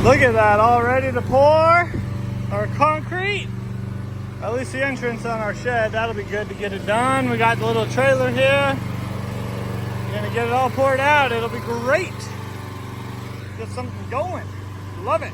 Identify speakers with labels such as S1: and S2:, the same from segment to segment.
S1: Look at that, all ready to pour our concrete. At least the entrance on our shed, that'll be good to get it done. We got the little trailer here. We're gonna get it all poured out. It'll be great. Get something going. Love it.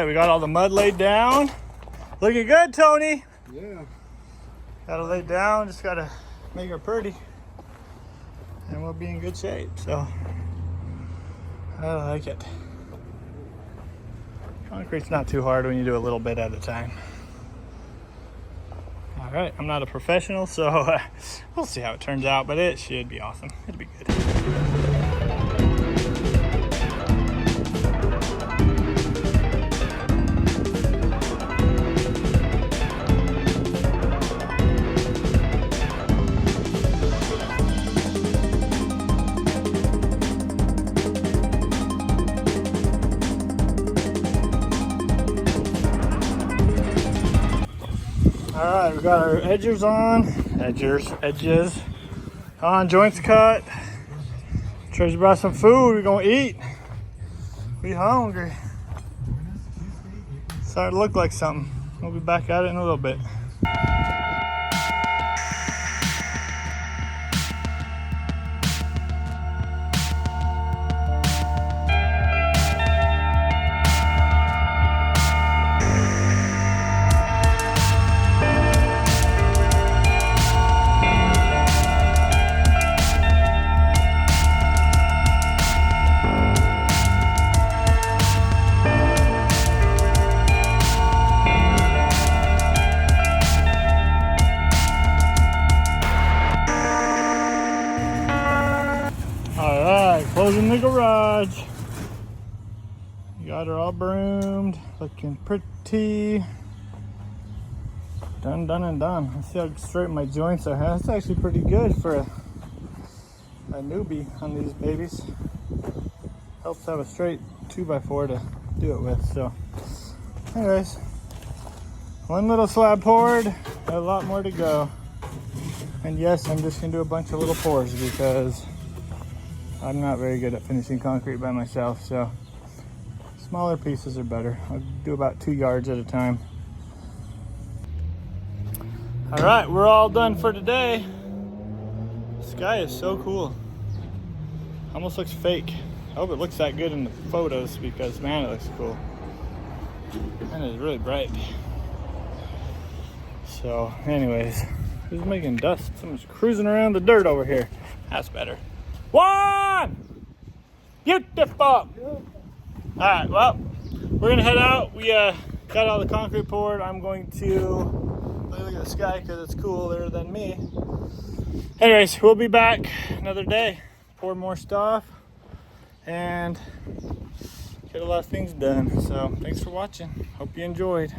S1: We got all the mud laid down. Looking good, Tony.
S2: Yeah.
S1: Got it laid down, just gotta make her pretty. And we'll be in good shape, so. I like it. Concrete's not too hard when you do a little bit at a time. All right, I'm not a professional, so we'll see how it turns out, but it should be awesome. It'll be good. All right, we got our edges on, edges on, joints cut. Treasure brought some food, we're gonna eat. We hungry. Starting to look like something. We'll be back at it in a little bit. Closing the garage. Got her all broomed, looking pretty. Done and done. Let's see how straight my joints are. That's actually pretty good for a newbie on these babies. Helps have a straight 2x4 to do it with. So anyways, one little slab poured, a lot more to go. And yes, I'm just gonna do a bunch of little pours because I'm not very good at finishing concrete by myself, so smaller pieces are better. I'll do about 2 yards at a time. All right, we're all done for today. The sky is so cool. Almost looks fake. I hope it looks that good in the photos because man, it looks cool. And it's really bright. So anyways, who's making dust? Someone's cruising around the dirt over here. That's better. One! Beautiful! All right, well, we're gonna head out. We got all the concrete poured. I'm going to look at the sky because it's cooler than me. Anyways, we'll be back another day, pour more stuff, and get a lot of things done. So thanks for watching. Hope you enjoyed.